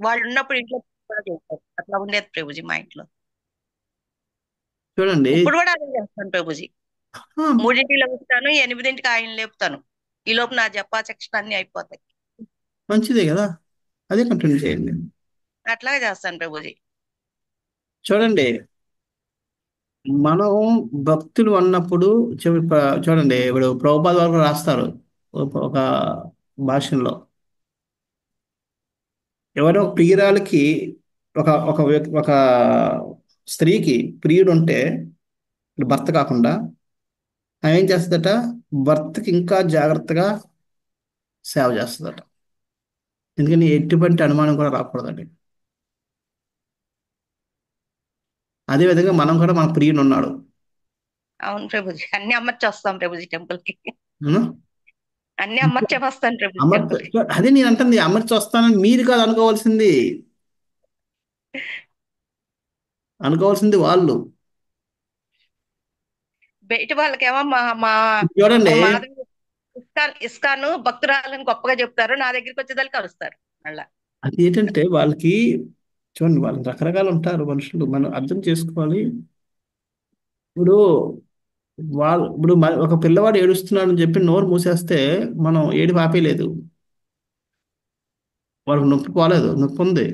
వాళ్ళు ఉన్నప్పుడు ఇంట్లో కూడా చేస్తారు. అట్లా ఉండేది ప్రభుజీ మా ఇంట్లో. చూడండి. ఇప్పుడు కూడా అదే చేస్తాను ప్రభుజీ. ఆ, 3ంటికి లేపుతాను, 8ంటికి ఆయన లేపుతాను. ఈ లోపు నా జపా సెక్షన్ అన్ని అయిపోతాయి. మంచిదే కదా, అదే కంటిన్యూ చేయండి. అట్లాగే చేస్తాను ప్రభుజీ. చూడండి, మనం భక్తులు అన్నప్పుడు చూడండి, ఇప్పుడు ప్రభుపాద వారు రాస్తారు ఒక భాషలో, ఎవరో ప్రియురాలకి ఒక స్త్రీకి ప్రియుడు ఉంటే, ఇప్పుడు భర్త కాకుండా, ఆమె ఏం చేస్తుందట, భర్తకి ఇంకా జాగ్రత్తగా సేవ చేస్తుందట. ఎందుకని ఎటువంటి అనుమానం కూడా రాకూడదండి. అదే విధంగా మనం కూడా మన ప్రియుడు ఉన్నాడు. అవును ప్రభుజీ, అన్ని అమ్మచ్చి వస్తాం ప్రభుజీ టెంపుల్ కి. అవునా? అన్ని అమ్మచ్చే వస్తాను ప్రభుజీ అమర్చ టెంపుల్ కి. అదే నేను అంటుంది, అమర్చి వస్తానని మీరు కాదు అనుకోవాల్సింది, అనుకోవాల్సింది వాళ్ళు. బయట వాళ్ళకేమో మా మా చూడండి, మాధవి ఇస్కాను భక్తురాలని గొప్పగా చెప్తారు, నా దగ్గరికి వచ్చేదానికి కలుస్తారు మళ్ళా. అది ఏంటంటే వాళ్ళకి, చూడండి, వాళ్ళు రకరకాలు ఉంటారు మనుషులు, మనం అర్థం చేసుకోవాలి. ఇప్పుడు ఒక పిల్లవాడు ఏడుస్తున్నాడు అని చెప్పి నోరు మూసేస్తే మనం ఏడుపు ఆపేయలేదు. వాళ్ళకి నొప్పి పోలేదు, నొప్పి ఉంది.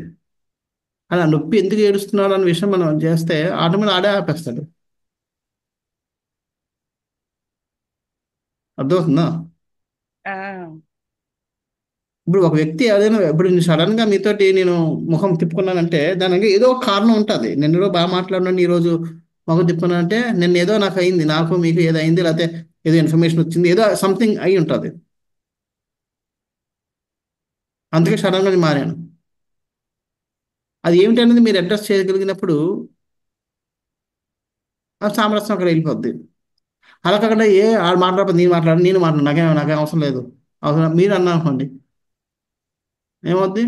కానీ ఆ నొప్పి ఎందుకు ఏడుస్తున్నాడు అన్న విషయం మనం చేస్తే ఆటోమేటిక్ ఆడే ఆపేస్తాడు. అర్థమవుతుందా? ఆ, ఇప్పుడు ఒక వ్యక్తి ఏదైనా, ఇప్పుడు సడన్ గా మీతోటి నేను ముఖం తిప్పుకున్నానంటే దానికి ఏదో ఒక కారణం ఉంటుంది. నేను ఏదో బాగా మాట్లాడినాను, ఈ రోజు ముఖం తిప్పుకున్నానంటే నిన్న ఏదో నాకు అయింది, నాకు మీకు ఏదో అయింది, లేకపోతే ఏదో ఇన్ఫర్మేషన్ వచ్చింది, ఏదో సంథింగ్ అయి ఉంటుంది. అందుకే సడన్ గా నేను మారాను. అది ఏమిటనేది మీరు అడ్రస్ చేయగలిగినప్పుడు ఆ సామరస్యం అక్కడ వెళ్ళిపోద్ది. అలా కాకుండా ఆడు మాట్లాడకపోతే నేను మాట్లాడు నాకేం అవసరం లేదు, అవసరం మీరు అన్నా అనుకోండి, ఏమవుద్ది?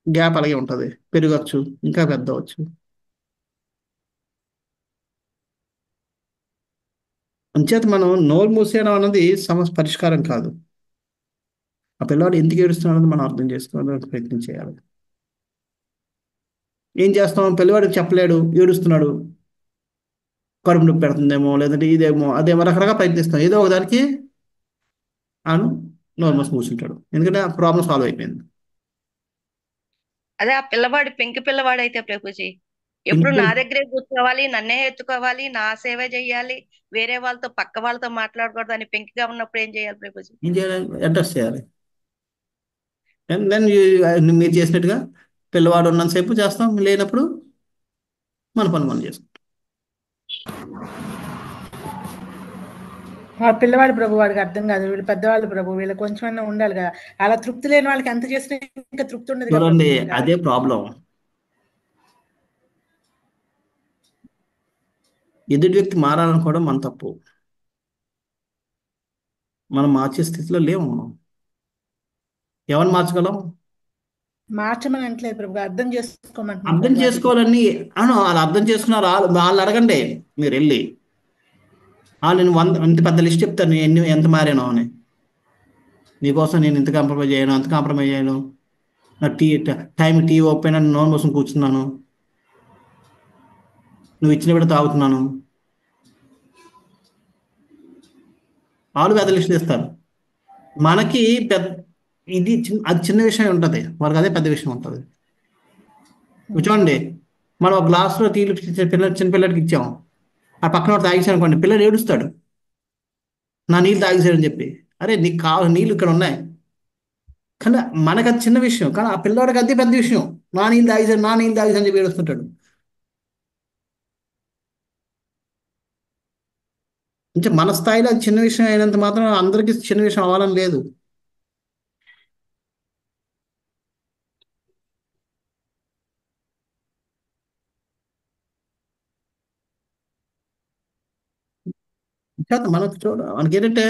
గ్యాప్ అలాగే ఉంటుంది, పెరగచ్చు, ఇంకా పెద్ద అవ్వచ్చు. అంచేత మనం నోరు మూసేయడం అన్నది సమస్య పరిష్కారం కాదు. ఆ పిల్లవాడు ఎందుకు ఏడుస్తున్నాడు అన్నది మనం అర్థం చేసుకోవడానికి ప్రయత్నం చేయాలి. ఏం చేస్తాం, పిల్లవాడికి చెప్పలేడు, ఏడుస్తున్నాడు, కడుపు నొప్పి పెడుతుందేమో, లేదంటే ఇదేమో అదేమో, రకరకాల ప్రయత్నిస్తాం, ఏదో ఒకదానికి అను నోరు మూసి కూర్చుంటాడు, ఎందుకంటే ఆ ప్రాబ్లం సాల్వ్ అయిపోయింది. అదే ఆ పిల్లవాడు పెంకి పిల్లవాడు అయితే ప్రభుజీ ఎప్పుడు ఇంక నా దగ్గరే కూర్చోవాలి, నన్నే ఎత్తుకోవాలి, నా సేవ చేయాలి, వేరే వాళ్ళతో పక్క వాళ్ళతో మాట్లాడకూడదు అని పెంకిగా ఉన్నప్పుడు ఏం చేయాలి ప్రభుజీ? ఏం చేయాలి, అడ్రస్ చేయాలి. అండ్ దెన్ మీరు చేసినట్టుగా పిల్లవాడు ఉన్నంతసేపు చేస్తాం, లేనప్పుడు మన పని మనం చేసుకుంటాం. ఆ పిల్లవాడు ప్రభు వాడికి అర్థం కాదు, వీళ్ళు పెద్దవాళ్ళు ప్రభు, వీళ్ళకి కొంచెమైనా ఉండాలి కదా. అలా తృప్తి లేని వాళ్ళకి ఎంత చేసినా ఇంకా తృప్తి ఉండదు కదా చూడండి, ప్రభు ఇంకా. అదే ప్రాబ్లం. ఎదుటి వ్యక్తి మారాలనుకోవడం మన తప్పు. మనం మార్చే స్థితిలో లేము మనం. ఎవరిని మార్చగలం? మార్చమని అంటలేదు ప్రభు, అర్థం చేసుకోమంటున్నాం అర్థం ప్రభు అది. చేసుకోవాలని అను వాళ్ళు అర్థం చేసుకున్నారు, వాళ్ళు అడగండి, మీరు వెళ్ళి నేను ఇంత పెద్ద లిస్ట్ చెప్తాను, నేను ఎంత మారానో అని. నీకోసం నేను ఇంత కాంప్రమైజ్ అయ్యాను, అంత కాంప్రమైజ్ అయ్యాను, నా టైం టీ ఓపెన్ అని నోన్ కోసం కూర్చున్నాను, నువ్వు ఇచ్చిన బిడ్డ తాగుతున్నాను. వాళ్ళు పెద్ద లిస్ట్ ఇస్తారు. మనకి పెద్ద, అది చిన్న విషయం ఉంటుంది, వాళ్ళకి అదే పెద్ద విషయం ఉంటుంది. చూడండి, మనం ఒక గ్లాసులో టీలు చిన్న పిల్లడికి ఇచ్చాం, ఆ పక్కన వాడు తాగేసాడు అనుకోండి, పిల్లడు ఏడుస్తాడు, నా నీళ్ళు తాగేసాడని చెప్పి. అరే నీకు కావాలి, నీళ్ళు ఇక్కడ ఉన్నాయి. కానీ మనకు అది చిన్న విషయం, కానీ ఆ పిల్లవాడికి అది పెద్ద విషయం. నా నీళ్ళు తాగేసాడు అని చెప్పి ఏడుస్తుంటాడు. అంటే మన స్థాయిలో అది చిన్న విషయం అయినంత మాత్రం అందరికీ చిన్న విషయం అవ్వాలని లేదు. కాదు, మనకు మనకి ఏంటంటే,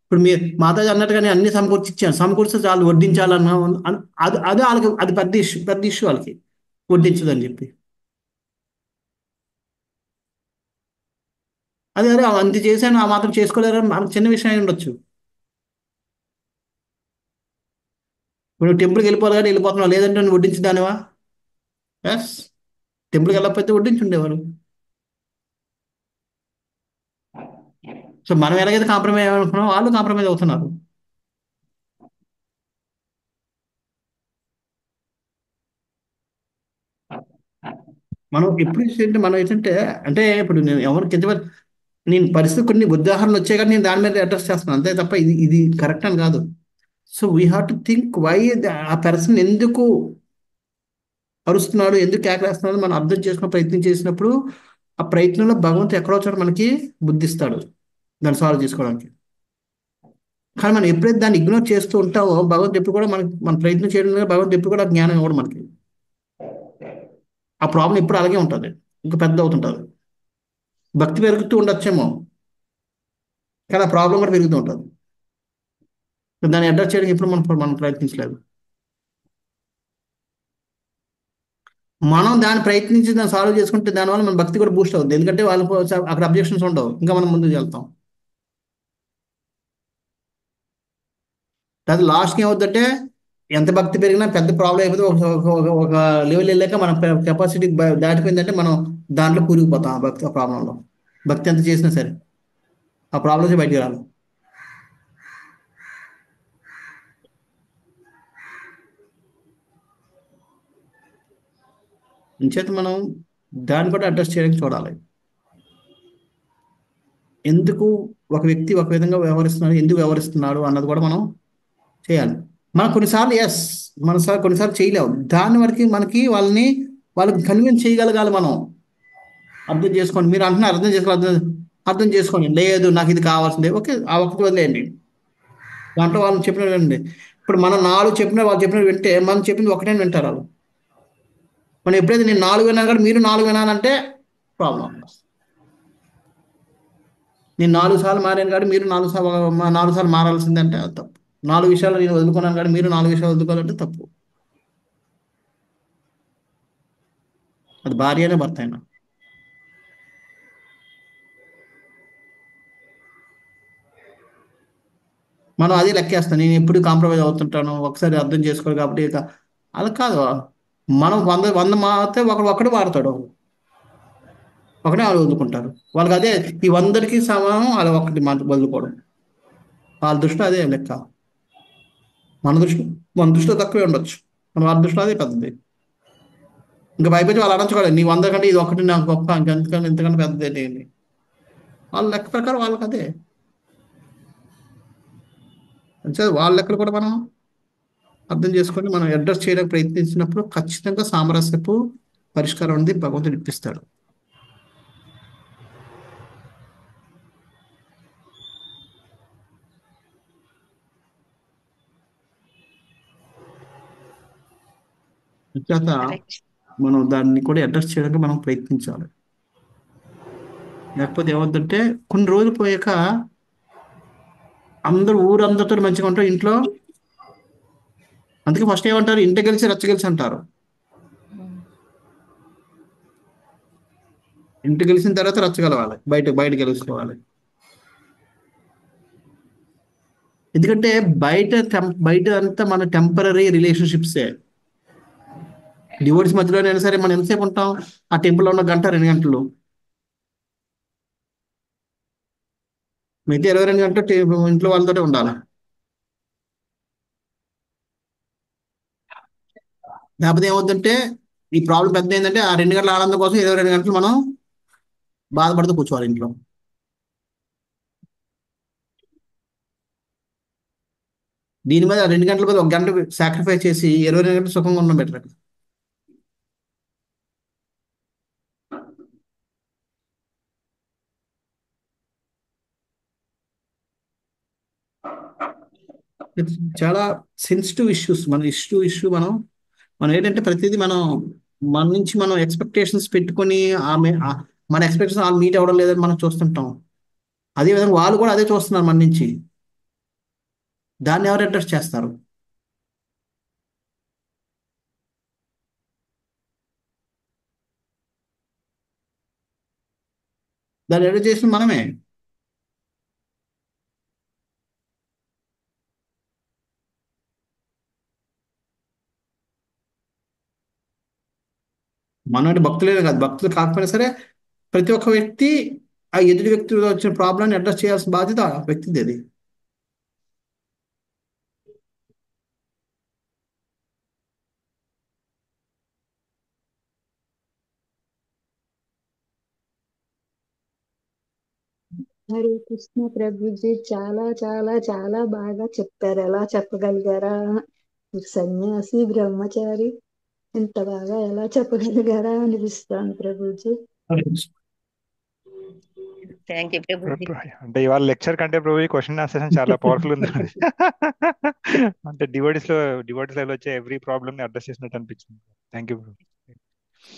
ఇప్పుడు మీ మాతాజీ అన్నట్టుగానే అన్ని సమకూర్చి ఇచ్చాను, సమకూర్చి చాలు వడ్డించాలన్నా అది వాళ్ళకి అది పెద్ద ఇష్యూ వాళ్ళకి, వడ్డించదని చెప్పి. అదే అంత చేశాను, ఆ మాత్రం చేసుకోలేరని మనకు చిన్న విషయం అయి ఉండొచ్చు. ఇప్పుడు నువ్వు టెంపుల్కి వెళ్ళిపోవాలి కానీ వెళ్ళిపోతున్నావు, లేదంటే నువ్వు వడ్డించదానివా? ఎస్, టెంపుల్కి వెళ్ళకపోతే వడ్డించుండేవారు. సో మనం ఎలాగైతే కాంప్రమైజ్ అవుతున్నామో వాళ్ళు కాంప్రమైజ్ అవుతున్నారు. మనం ఎప్పుడు ఏంటంటే మనం ఏంటంటే, అంటే ఇప్పుడు నేను ఎవరికి నేను పరిస్థితి కొన్ని ఉదాహరణలు వచ్చాయి కానీ నేను దాని మీద అడ్రస్ చేస్తున్నాను అంతే తప్ప ఇది ఇది కరెక్ట్ అని కాదు. So we have to think why ఆ పర్సన్ ఎందుకు అరుస్తున్నాడు, ఎందుకు కేకలేస్తున్నాడు మనం అర్థం చేసుకునే ప్రయత్నం చేసినప్పుడు ఆ ప్రయత్నంలో భగవంతుడు ఎక్కడో చోట మనకి బుద్ధిస్తాడు దాన్ని సాల్వ్ చేసుకోవడానికి. కానీ మనం ఎప్పుడైతే దాన్ని ఇగ్నోర్ చేస్తూ ఉంటామో భగవంతుడు ఎప్పుడు కూడా మనకి మన ప్రయత్నం చేయడం ద్వారా భగవంతుడు ఎప్పుడు కూడా జ్ఞానం ఇవ్వడు మనకి. ఆ ప్రాబ్లం ఎప్పుడు అలాగే ఉంటుంది, ఇంకా పెద్ద అవుతుంటుంది. భక్తి పెరుగుతూ ఉండొచ్చేమో కానీ ఆ ప్రాబ్లం కూడా పెరుగుతూ ఉంటుంది. దాన్ని అడ్రస్ చేయడానికి ఎప్పుడు మనం ప్రయత్నించలేదు. మనం దాన్ని ప్రయత్నించి దాన్ని సాల్వ్ చేసుకుంటే దానివల్ల మన భక్తి కూడా బూస్ట్ అవుతుంది. ఎందుకంటే వాళ్ళకు అక్కడ అబ్జెక్షన్స్ ఉండవు, ఇంకా మనం ముందుకు వెళ్తాం. అది లాస్ట్కి ఏమవుతుందంటే ఎంత భక్తి పెరిగినా పెద్ద ప్రాబ్లం అయిపోతే ఒక లెవెల్ వెళ్ళాక మన కెపాసిటీ దాటిపోయిందంటే మనం దాంట్లో కూరుకుపోతాం. ఆ భక్తి ఆ ప్రాబ్లంలో భక్తి ఎంత చేసినా సరే ఆ ప్రాబ్లం నుంచి బయటికి రాదు. ఇంచేత మనం దాన్ని కూడా అడ్రస్ చేయడానికి చూడాలి. ఎందుకు ఒక వ్యక్తి ఒక విధంగా వ్యవహరిస్తున్నాడు, ఎందుకు వ్యవహరిస్తున్నాడు అన్నది కూడా మనం చేయాలి. మనం కొన్నిసార్లు కొన్నిసార్లు చేయలేము. దాని వరకు వాళ్ళకి కన్విన్స్ చేయగలగాలి. మనం అర్థం చేసుకోండి, మీరు అంటున్నారు అర్థం చేసుకోవాలి, అర్థం చేసుకోండి, లేదు నాకు ఇది కావాల్సిందే, ఓకే ఆ ఒక్కటి వదిలేయండి. దాంట్లో వాళ్ళు చెప్పినట్టు వినండి. ఇప్పుడు మనం 4 చెప్పిన వాళ్ళు చెప్పినట్టు వింటే మనం చెప్పింది ఒకటే వింటారు వాళ్ళు. మనం ఎప్పుడైతే నేను 4 విన్నాను కానీ మీరు 4 వినాలంటే ప్రాబ్లం. నేను 4 సార్లు మారాను కానీ మీరు 4 సార్లు మారాల్సిందంటే అది తప్పు. 4 విషయాలు నేను వదులుకున్నాను కానీ మీరు 4 విషయాలు వదులుకోవాలంటే తప్పు. అది భార్య అయినా భర్త అయినా. మనం అదే లెక్కేస్తాం, నేను ఎప్పుడు కాంప్రమైజ్ అవుతుంటాను, ఒకసారి అర్థం చేసుకోవాలి కాబట్టి అలా కాదు. మనం 100 మారితే ఒకడు మారుతాడు, ఒకటే వాళ్ళు వదులుకుంటారు. వాళ్ళకి అదే ఈ 100కి సమానం వాళ్ళు ఒకటి వదులుకోవడం. వాళ్ళ దృష్టిలో అదే లెక్క. మన దృష్టిలో తక్కువే ఉండొచ్చు, వాళ్ళ దృష్టిలో అదే పెద్దది. ఇంకా పైపెచ్చి వాళ్ళు అనొచ్చుకోలేదు నీ 100 కంటే ఇది ఒకటి నాకు గొప్ప, ఇంకెంతకంటే ఇంతకంటే పెద్దది ఏంటి. వాళ్ళ లెక్క ప్రకారం వాళ్ళకి అదే. వాళ్ళ లెక్కలు కూడా మనం అర్థం చేసుకొని మనం అడ్రస్ చేయడానికి ప్రయత్నించినప్పుడు ఖచ్చితంగా సామరస్యపు పరిష్కారం అనేది భగవంతుడు ఇప్పిస్తాడు. చేత హరే మనం దాన్ని కూడా అడ్రస్ చేయడానికి మనం ప్రయత్నించాలి. లేకపోతే ఏమవుతుందంటే కొన్ని రోజులు పోయాక ఊరందరితో మంచిగా ఉంటారు ఇంట్లో. అందుకే ఫస్ట్ ఏమంటారు, ఇంట గెలిచి రచ్చ గెలిచి అంటారు. ఇంటి గెలిచిన తర్వాత రచ్చగలవాలి, బయట గెలుచుకోవాలి. ఎందుకంటే బయట అంతా మన టెంపరీ రిలేషన్షిప్సే. డివోర్స్ మధ్యలోనైనా సరే మనం ఎంతసేపు ఉంటాం, ఆ టెంపుల్లో ఉన్న 1-2 గంటలు. మిగతా 22 గంటలు ఇంట్లో వాళ్ళతోటే ఉండాలి. లేకపోతే ఏమవుతుందంటే ఈ ప్రాబ్లం పెద్ద ఏంటంటే ఆ 2 గంటల ఆనందం కోసం 22 గంటలు మనం బాధపడుతూ కూర్చోవాలి ఇంట్లో. దీని మీద 2 గంటల మీద 1 గంట సాక్రిఫైస్ చేసి 22 గంటలు సుఖంగా ఉండడం బెటర్. చాలా సెన్సిటివ్ ఇష్యూస్ మన ఇష్యూ. మనం ఏంటంటే ప్రతిదీ మన నుంచి మనం ఎక్స్పెక్టేషన్స్ పెట్టుకొని మన ఎక్స్పెక్టేషన్ వాళ్ళు మీట్ అవ్వడం లేదని మనం చూస్తుంటాం. అదే విధంగా వాళ్ళు కూడా అదే చూస్తున్నారు మన నుంచి. దాన్ని ఎవరు అడ్రస్ చేస్తారు? దాన్ని అడ్రస్ చేసిన మనమే. మనటి భక్తులే కాదు, భక్తులు కాకపోయినా సరే ప్రతి ఒక్క వ్యక్తి ఆ ఎదుటి వ్యక్తిలో వచ్చిన ప్రాబ్లమ్ని అడ్రస్ చేయాల్సిన బాధ్యత ఆ వ్యక్తిది అది. హరే కృష్ణ ప్రభుజీ, చాలా చాలా చాలా బాగా చెప్పారు. ఎలా చెప్పగలిగారా మీరు సన్యాసి బ్రహ్మచారి, ఇంత బాగా ఎలా చెప్పగలిగారా అనిపిస్తాను ప్రభుజీ. Thank you Prabhuji. అంటే ఇవాళ లెక్చర్ కంటే ప్రభు ఈ క్వశ్చన్ ఆన్సర్ చాలా పవర్ఫుల్ ఉంది. అంటే డివోటీస్ లో వచ్చే ఎవ్రీ ప్రాబ్లమ్ ని అడ్రస్ చేసినట్టు అనిపించింది. Thank you.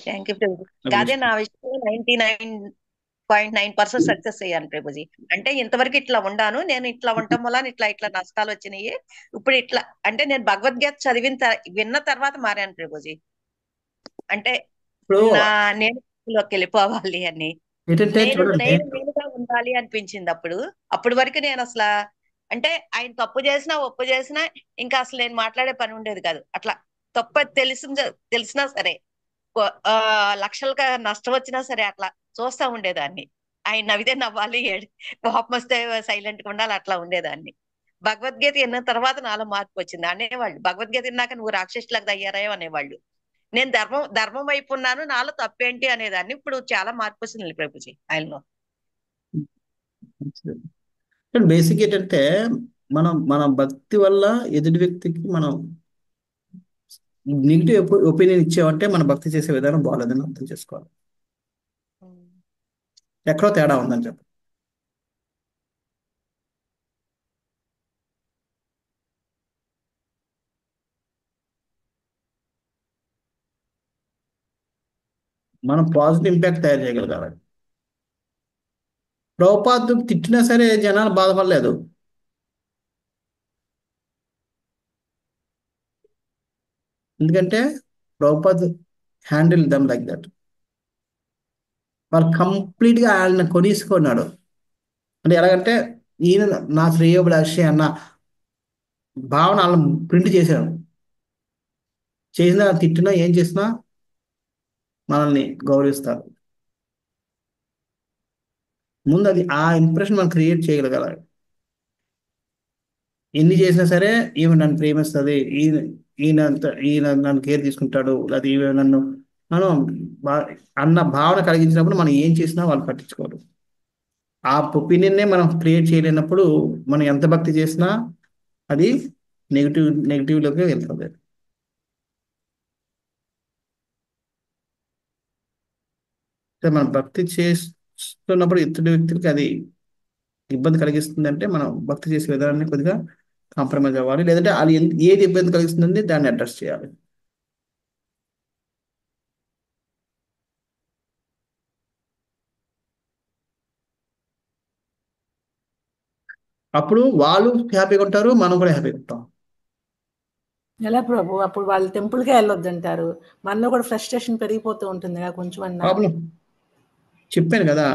Thank you Prabhuji. అదే నా విషయంలో 99.9% సక్సెస్ అయ్యాను ప్రభుజీ. అంటే ఇంతవరకు ఇట్లా ఉండాను, నేను ఇట్లా ఉండటం వల్ల ఇట్లా నష్టాలు వచ్చినాయి. ఇప్పుడు ఇట్లా అంటే నేను భగవద్గీత విన్న తర్వాత మారాను ప్రభుజీ. అంటే ఇప్పుడు నేను లోకి వెళ్ళిపోవాలి అని, ఏంటంటే చూడండి, నేనుగా ఉండాలి అనిపించింది. అప్పుడు వరకు నేను అసలు అంటే ఆయన తప్పు చేసినా ఒప్పు చేసినా ఇంకా అసలు నేను మాట్లాడే పని ఉండేది కాదు. అట్లా తప్పు తెలిసినా సరే, లక్షలుగా నష్టం వచ్చినా సరే అట్లా చూస్తా ఉండేదాన్ని. ఆయన నవ్వితే నవ్వాలి, కోపం వస్తే సైలెంట్ గా ఉండాలి, అట్లా ఉండేదాన్ని. భగవద్గీత విన్న తర్వాత నాలో మార్పు వచ్చింది. అనేవాళ్ళు భగవద్గీత విన్నాక నువ్వు రాక్షసులకు తయ్యారాయో అనేవాళ్ళు. నేను ధర్మం వైపు ఉన్నాను, నాలో తప్పేంటి అనేదాన్ని. ఇప్పుడు చాలా మార్పు వచ్చింది ప్రభుజీ ఆయనలో. బేసిక్ ఏంటంటే మన భక్తి వల్ల ఎదుటి వ్యక్తికి మనం నెగిటివ్ ఒపీనియన్ ఇచ్చామంటే మన భక్తి చేసే విధానం బాగాలేదని అర్థం చేసుకోవాలి. ఎక్కడో తేడా ఉందని చెప్పి. మనం పాజిటివ్ ఇంపాక్ట్ తయారు చేయగలగాలి. ప్రభుపాద తిట్టినా సరే జనాలు బాధపడలేదు. ఎందుకంటే Prabhupada handle them like that. వాళ్ళు కంప్లీట్గా ఆయన కొనేసుకున్నాడు. అంటే ఎలాగంటే ఈయన నా శ్రేయోభిలాషి అన్న భావన వాళ్ళని ప్రింట్ చేశాడు. చేసినా తిట్టినా ఏం చేసినా మనల్ని గౌరవిస్తారు. ముందు అది ఆ ఇంప్రెషన్ మనం క్రియేట్ చేయగలగాలి. ఎన్ని చేసినా సరే ఈమె నన్ను ప్రేమిస్తుంది, ఈయన నన్ను కేర్ తీసుకుంటాడు, లేదా ఈమె నన్ను అన్న భావన కలిగించినప్పుడు మనం ఏం చేసినా వాళ్ళు పట్టించుకోరు. ఆ ఒపీనియన్నే మనం క్రియేట్ చేయలేనప్పుడు మనం ఎంత భక్తి చేసినా అది నెగిటివ్లోకి వెళ్తుంది. మనం భక్తి చేస్తున్నప్పుడు ఇతడి వ్యక్తులకి అది ఇబ్బంది కలిగిస్తుంది అంటే మనం భక్తి చేసే విధానాన్ని కొద్దిగా కాంప్రమైజ్ అవ్వాలి. లేదంటే అది ఏది ఇబ్బంది కలిగిస్తుందండి దాన్ని అడ్రస్ చేయాలి. అప్పుడు వాళ్ళు హ్యాపీగా ఉంటారు, మనం కూడా హ్యాపీగా ఉంటాం. ఎలా ప్రభు అప్పుడు వాళ్ళు టెంపుల్కే వెళ్ళొద్దంటారు, మనలో కూడా ఫ్రస్ట్రేషన్ పెరిగిపోతూ ఉంటుంది కొంచెం అన్నా. ప్రాబ్లం చెప్పాను కదా,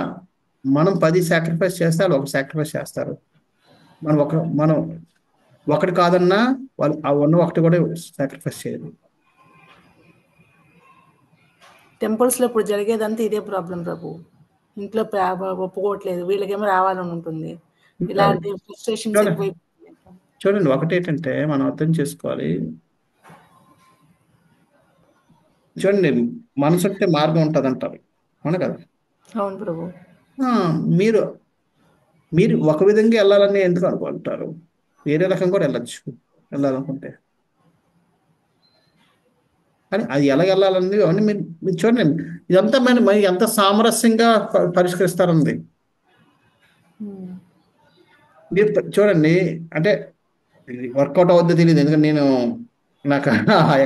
మనం 10 సాక్రిఫైస్ చేస్తే వాళ్ళు ఒక సాక్రిఫైస్ చేస్తారు. మనం ఒకటి కాదన్నా వాళ్ళు ఆ ఒకటి కూడా సాక్రిఫైస్ చేయరు. టెంపుల్స్ లో ఇప్పుడు జరిగేదంతా ఇదే ప్రాబ్లం ప్రభు. ఇంట్లో ఒప్పుకోవట్లేదు, వీళ్ళకేమో రావాలని ఉంటుంది. ఇలాంటి ఫ్రస్ట్రేషన్స్ ఎక్కువైపోతుంది. చూడండి, ఒకటేంటంటే మనం అర్థం చేసుకోవాలి. చూడండి, మనసు ఉంటే మార్గం ఉంటుంది అంటారు, అవును కదా? అవును ప్రభు. మీరు ఒక విధంగా వెళ్ళాలని ఎందుకు అనుకుంటారు? వేరే రకం కూడా వెళ్ళాలనుకుంటే. కానీ అది ఎలా వెళ్ళాలని అవన్నీ మీరు చూడండి, ఇదంతా మరి ఎంత సామరస్యంగా పరిష్కరిస్తారండి. మీరు చూడండి, అంటే వర్కౌట్ అవుద్దో తెలియదు, ఎందుకంటే నాకు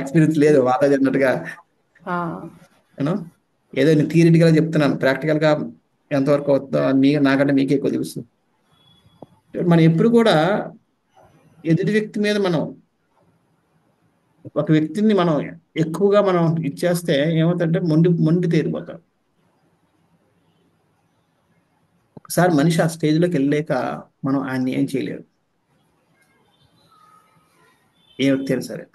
ఎక్స్పీరియన్స్ లేదు వాళ్ళది అన్నట్టుగా. ఏదో నేను థియరిటికల్గా చెప్తున్నాను, ప్రాక్టికల్గా ఎంతవరకు అవుతుందో నాకంటే మీకే ఎక్కువ తెలుస్తుంది. మనం ఎప్పుడు కూడా ఎదుటి వ్యక్తి మీద ఒక వ్యక్తిని మనం ఎక్కువగా మనం ఇచ్చేస్తే ఏమవుతుందంటే మొండి తేరిపోతాం. ఒకసారి మనిషి ఆ స్టేజ్లోకి వెళ్ళాక మనం ఆయన్ని ఏం చేయలేరు, ఏ వ్యక్తి అయినా సరే.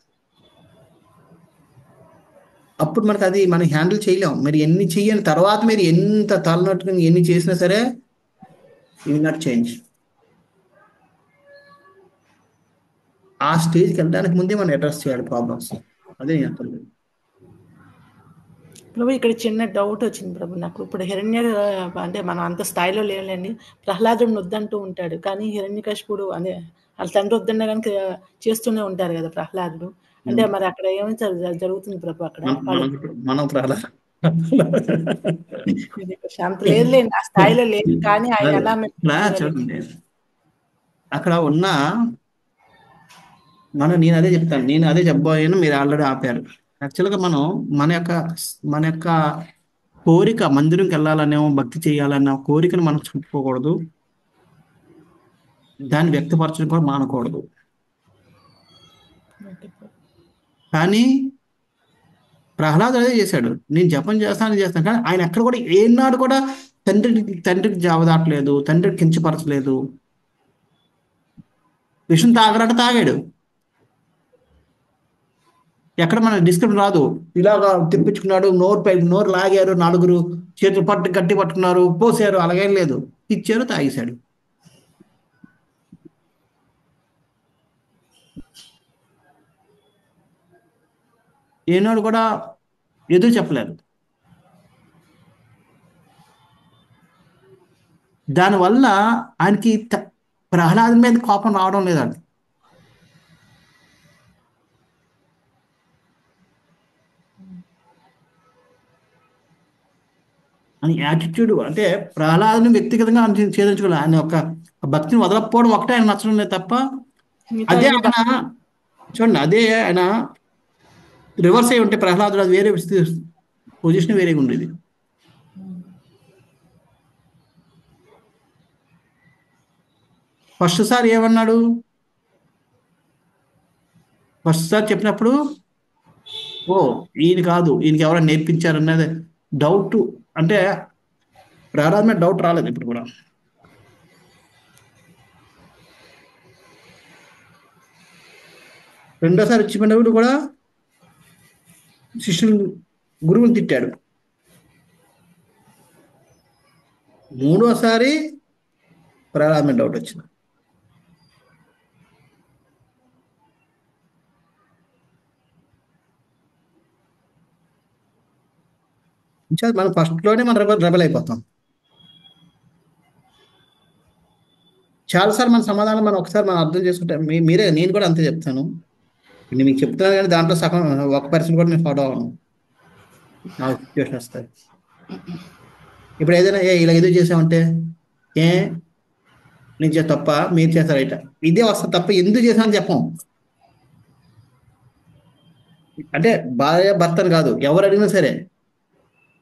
అప్పుడు మనకు అది మనం హ్యాండిల్ చేయలేం. మీరు ఎన్ని చెయ్యని తర్వాత మీరు ఎంత తలనొట్టుకుని ఎన్ని చేసినా సరే యూ నాట్ చేంజ్. ఆ స్టేజ్కి వెళ్ళడానికి ముందే మనం అడ్రస్ చేయాలి ప్రాబ్లమ్స్. అదే నేను అంటుంది. ప్రభు ఇక్కడ చిన్న డౌట్ వచ్చింది ప్రభు నాకు. ఇప్పుడు హిరణ్య అంటే మనం అంత స్థాయిలో లేవులేండి. ప్రహ్లాదుడిని వద్దంటూ ఉంటాడు, కానీ హిరణ్యకశిపుడు అదే వాళ్ళ తండ్రి వద్దన్నా కనుక చేస్తూనే ఉంటారు కదా ప్రహ్లాదుడు. అంటే మరి అక్కడ ఏమైనా జరుగుతుంది ప్రభు అక్కడ మనం వాళ్ళ మనం మనం ప్రహ్లాద అంత లేదులేండి, ఆ స్థాయిలో లేదు, కానీ ఆయన ఎలా ఇక్కడ చూడండి, అక్కడ ఉన్న నేను అదే చెప్తాను, నేను అదే చెప్పబోయాను, మీరు ఆల్రెడీ ఆపారు. యాక్చువల్గా మనం మన యొక్క కోరిక మందిరంకి వెళ్ళాలనేమో భక్తి చేయాలన్న కోరికను మనం చెప్పుకోకూడదు, దాన్ని వ్యక్తపరచడం కూడా మానకూడదు. కానీ ప్రహ్లాదు అదే చేశాడు, నేను జపం చేస్తాను, కానీ ఆయన ఎక్కడ కూడా ఏనాడు కూడా తండ్రికి జావదాటలేదు, తండ్రికి కించపరచలేదు. విషం తాగరాట తాగాడు, ఎక్కడ మన డిస్క్రిప్షన్ రాదు. ఇలాగా తెప్పించుకున్నాడు, నోరు లాగారు, నలుగురు చేతులు గట్టి పట్టుకున్నారు, పోసారు, అలాగేం లేదు, ఇచ్చారు, తాగేశాడు. ఏనాడు కూడా ఎదురు చెప్పలేదు. దానివల్ల ఆయనకి ప్రహ్లాదం మీద కోపం రావడం లేదండి. అని యాటిట్యూడ్ అంటే ప్రహ్లాదుని వ్యక్తిగతంగా ఛేదించుకోవాలి. ఆయన యొక్క భక్తిని వదలకపోవడం ఒకటే ఆయన నచ్చడం లేదు తప్ప, అదే ఆయన చూడండి, అదే ఆయన రివర్స్ అయి ఉంటే ప్రహ్లాదుడు అది వేరే పొజిషన్ వేరేగా ఉండేది. ఫస్ట్ సారి ఏమన్నాడు, ఫస్ట్ సారి చెప్పినప్పుడు ఈయన కాదు, ఈయనకి ఎవరైనా నేర్పించారన్నది డౌట్, అంటే ప్రహ్లాద్ మీద డౌట్ రాలేదు ఇప్పుడు కూడా. రెండోసారి వచ్చినప్పుడు కూడా శిష్యులు గురువుని తిట్టాడు. మూడోసారి ప్రహ్లాద్ మీద డౌట్ వచ్చింది. మనం ఫస్ట్లోనే మనం రెబల్ అయిపోతాం. చాలాసార్లు మన సమాధానం మనం ఒకసారి మనం అర్థం చేసుకుంటే మీరే, నేను కూడా అంతే చెప్తాను. నేను మీకు చెప్తున్నాను, కానీ దాంట్లో సగం 1% కూడా నేను ఫాలో అవ్వను. నా సిచ్యువేషన్ వస్తాయి. ఇప్పుడు ఏదైనా ఇలా ఎందుకు చేసామంటే, నేను చేస్తా తప్ప, మీరు చేస్తారు రైట, ఇదే వస్తుంది తప్ప ఎందుకు చేసామని చెప్పం. అంటే భార్య భర్తను కాదు, ఎవరు అడిగినా సరే,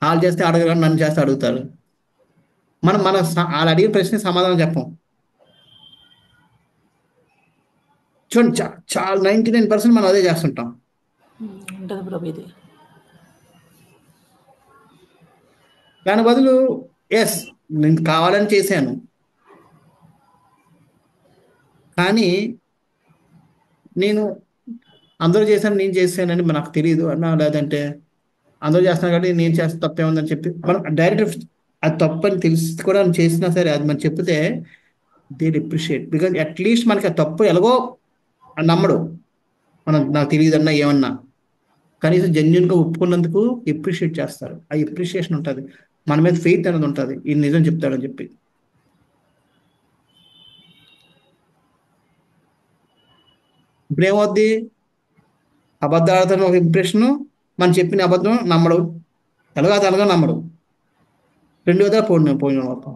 వాళ్ళు చేస్తే అడగరు, నన్ను చేస్తే అడుగుతారు. మనం వాళ్ళు అడిగిన ప్రశ్న సమాధానం చెప్పం. చూడండి, చాలా 99% మనం అదే చేస్తుంటాం. దాని బదులు నేను కావాలని చేశాను, కానీ నేను అందరూ చేశాను, నేను చేశానని నాకు తెలియదు అన్నా, లేదంటే అందరూ చేస్తున్నారు కాబట్టి నేను చేస్తే తప్పేముందని చెప్పి మనం డైరెక్ట్ అది తప్పని తెలిసి కూడా చేసినా సరే అది మనం చెప్తే దే అప్రిషియేట్. బికాజ్ అట్లీస్ట్ మనకి ఆ తప్పు ఎలాగో నమ్మడు, నాకు తెలియదు అన్నా ఏమన్నా, కనీసం జెన్యున్గా ఒప్పుకున్నందుకు అప్రిషియేట్ చేస్తారు. ఆ అప్రిషియేషన్ ఉంటుంది, మన మీద ఫెయిత్ అనేది ఉంటుంది, ఈ నిజం చెప్తాడని చెప్పి. ఇప్పుడు ఏమవుద్ది, అబద్ధాలతో ఒక ఇంప్రెషను, మనం చెప్పిన అబద్ధం నమ్మడు, ఎలాగో నమ్మడు, రెండు విధాలు పోయిన మొత్తం.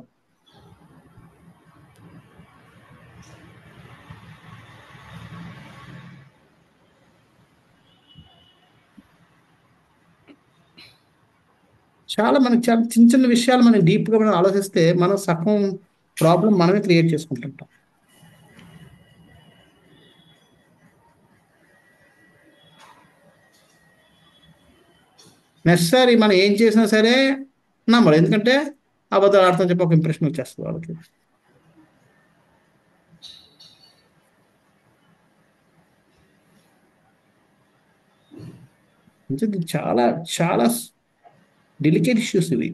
మనకి చాలా చిన్న చిన్న విషయాలు మనం డీప్గా మనం ఆలోచిస్తే మనం సగం ప్రాబ్లం మనమే క్రియేట్ చేసుకుంటుంటాం. నెక్స్ట్సారి మనం ఏం చేసినా సరే నమ్మరు, ఎందుకంటే అబద్ధాలు ఆడతాం చెప్పి ఒక ఇంప్రెషన్ వచ్చేస్తుంది వాళ్ళకి. ఇది చాలా చాలా డెలికేట్ ఇష్యూస్ ఇవి,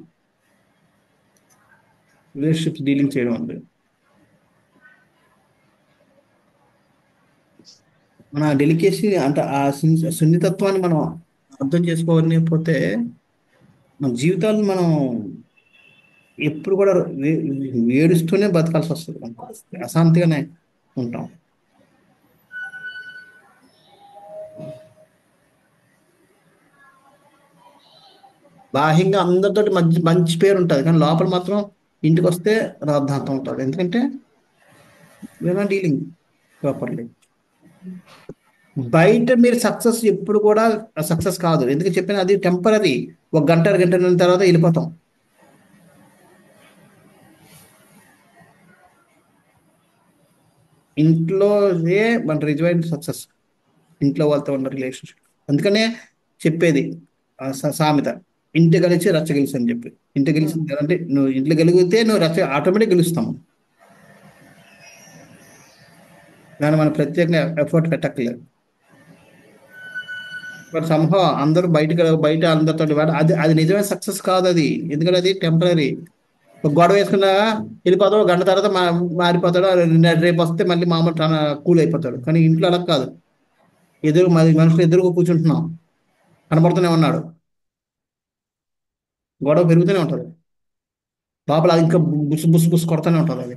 రిలేషన్షిప్స్ డీలింగ్ చేయడం అంటే. మన డెలికేసీ అంటే ఆ సున్నితత్వాన్ని మనం అర్థం చేసుకోలేకపోతే మన జీవితాలు మనం ఎప్పుడు కూడా ఏడుస్తూనే బతకాల్సి వస్తుంది, మనకు అశాంతిగానే ఉంటాం. బాహ్యంగా అందరితోటి మంచి మంచి పేరు ఉంటుంది, కానీ లోపల మాత్రం ఇంటికి వస్తే రాద్ధాంతం ఉంటుంది. ఎందుకంటే వీఆర్ నాట్ డీలింగ్ ప్రాపర్లీ. బయట మీరు సక్సెస్ ఎప్పుడు కూడా సక్సెస్ కాదు, ఎందుకు చెప్పిన అది టెంపరీ. ఒక గంట 2 గంటల తర్వాత వెళ్ళిపోతాం. ఇంట్లోనే మన రిజైన్ సక్సెస్, ఇంట్లో వాళ్ళతో ఉన్న రిలేషన్షిప్. అందుకనే చెప్పేది సామెత, ఇంటి గెలిచి రచ్చ గెలిచి అని చెప్పి. ఇంటి గెలిచి అంటే నువ్వు ఇంట్లో గెలిగితే నువ్వు రచ్చ ఆటోమేటిక్ గెలుస్తాము, దాన్ని మనం ప్రత్యేకంగా ఎఫర్ట్ పెట్టక్కర్లేదు. బట్ సంభవం అందరూ బయట అందరితో అది అది నిజమైన సక్సెస్ కాదు అది, ఎందుకంటే అది టెంపరీ. ఒక గొడవ వేసుకున్నా వెళ్ళిపోతాడు, గంట తర్వాత మారిపోతాడు, రేపు వస్తే మళ్ళీ మామూలు కూల్ అయిపోతాడు. కానీ ఇంట్లో అలా కాదు, మనుషులు ఎదురుగా కూర్చుంటున్నాం, కనబడుతూనే ఉన్నాడు, గొడవ పెరుగుతూనే ఉంటుంది, లోపల ఇంకా బుస్ బుస్ బుస్ కొడుతూనే ఉంటుంది. అది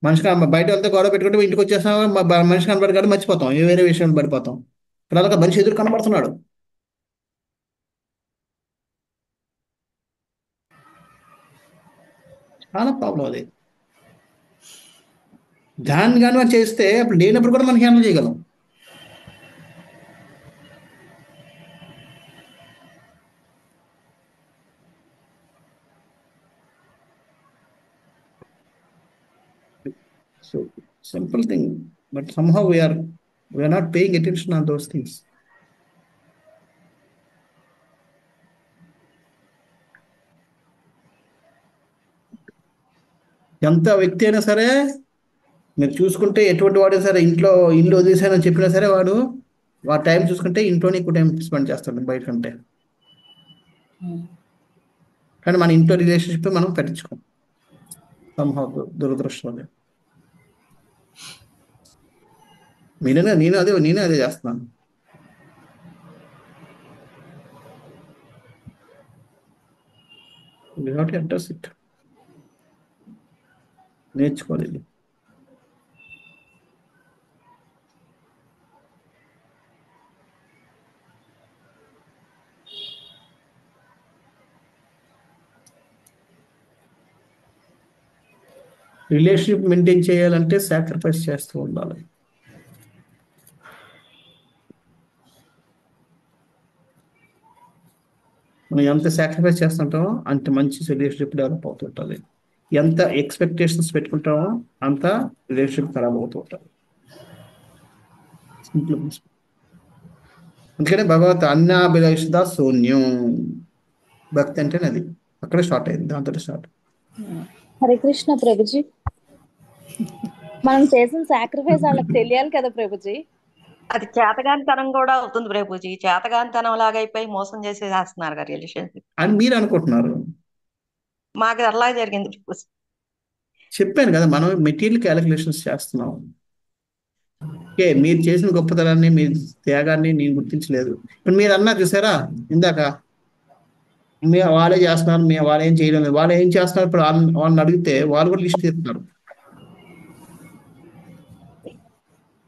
మనిషి బయట వెళ్తే గొడవ పెట్టుకుంటే ఇంటికి వచ్చేస్తాం, మనిషి కనబడి కానీ మర్చిపోతాం, వేరే విషయాలు పడిపోతాం. ఇక్కడ మనిషి ఎదురు కనబడుతున్నాడు. చాలా ప్రాబ్లం అది. దాన్ని కానీ మనం చేస్తే అప్పుడు లేనప్పుడు కూడా మనం హ్యాండిల్ చేయగలం. So simple thing, but somehow we are not paying attention on those things. ఎంత వ్యక్తి అయినా సరే మీరు చూసుకుంటే, ఎటువంటి వాడైనా సరే ఇల్లు వదిలేసానని చెప్పినా సరే వాడు టైం చూసుకుంటే ఇంట్లోనే ఎక్కువ టైం స్పెండ్ చేస్తాడు బయట కంటే. కానీ మన ఇంట్లో రిలేషన్షిప్ మనం పెట్టించుకోం, సంభవ దురదృష్టం అది. నేనే అదే చేస్తున్నాను. అడ్రస్ ఇట్, నేర్చుకోలేదు. రిలేషన్షిప్ మెయింటైన్ చేయాలంటే సాక్రిఫైస్ చేస్తూ ఉండాలి. మనం ఎంత సాక్రిఫైస్ చేస్తుంటామో అంత మంచి రిలేషన్షిప్ డెవలప్ అవుతుంటుంది. ఎంత ఎక్స్పెక్టేషన్స్ పెట్టుకుంటామో అంత రిలేషన్షిప్ ఖరాబ్ అవుతూ ఉంటుంది. సింపుల్. అందుకనే భగవత్ అన్నాభిలాషిత శూన్యం, భక్తి అంటే అది అక్కడే స్టార్ట్ అయింది, దాంతో స్టార్ట్. హరే కృష్ణ ప్రభుజీ, మనం చేసిన సాక్రిఫైస్ వాళ్ళకి తెలియాలి కదా ప్రభుజీ. అది చేతగానితనం కూడా అవుతుంది ప్రభుజీ, చేతగానితనం లాగా అయిపోయి మోసం చేసేస్తున్నారు కదా రిలేషన్షిప్ అని మీరు అనుకుంటున్నారు. మాకు అలా జరిగింది ప్రభుజీ. చెప్పాను కదా, మనం మెటీరియల్ క్యాలిక్యులేషన్స్ చేస్తున్నాం. ఓకే, మీరు చేసిన గొప్పతనాన్ని, మీ త్యాగాన్ని నేను గుర్తించలేదు. ఇప్పుడు మీరు అన్నారు చూసారా ఇందాక, వాళ్ళే చేస్తున్నారు, వాళ్ళు ఏం చేయడం లేదు. వాళ్ళు ఏం చేస్తున్నారు ఇప్పుడు వాళ్ళని అడిగితే వాళ్ళు కూడా లిస్ట్ తీస్తున్నారు,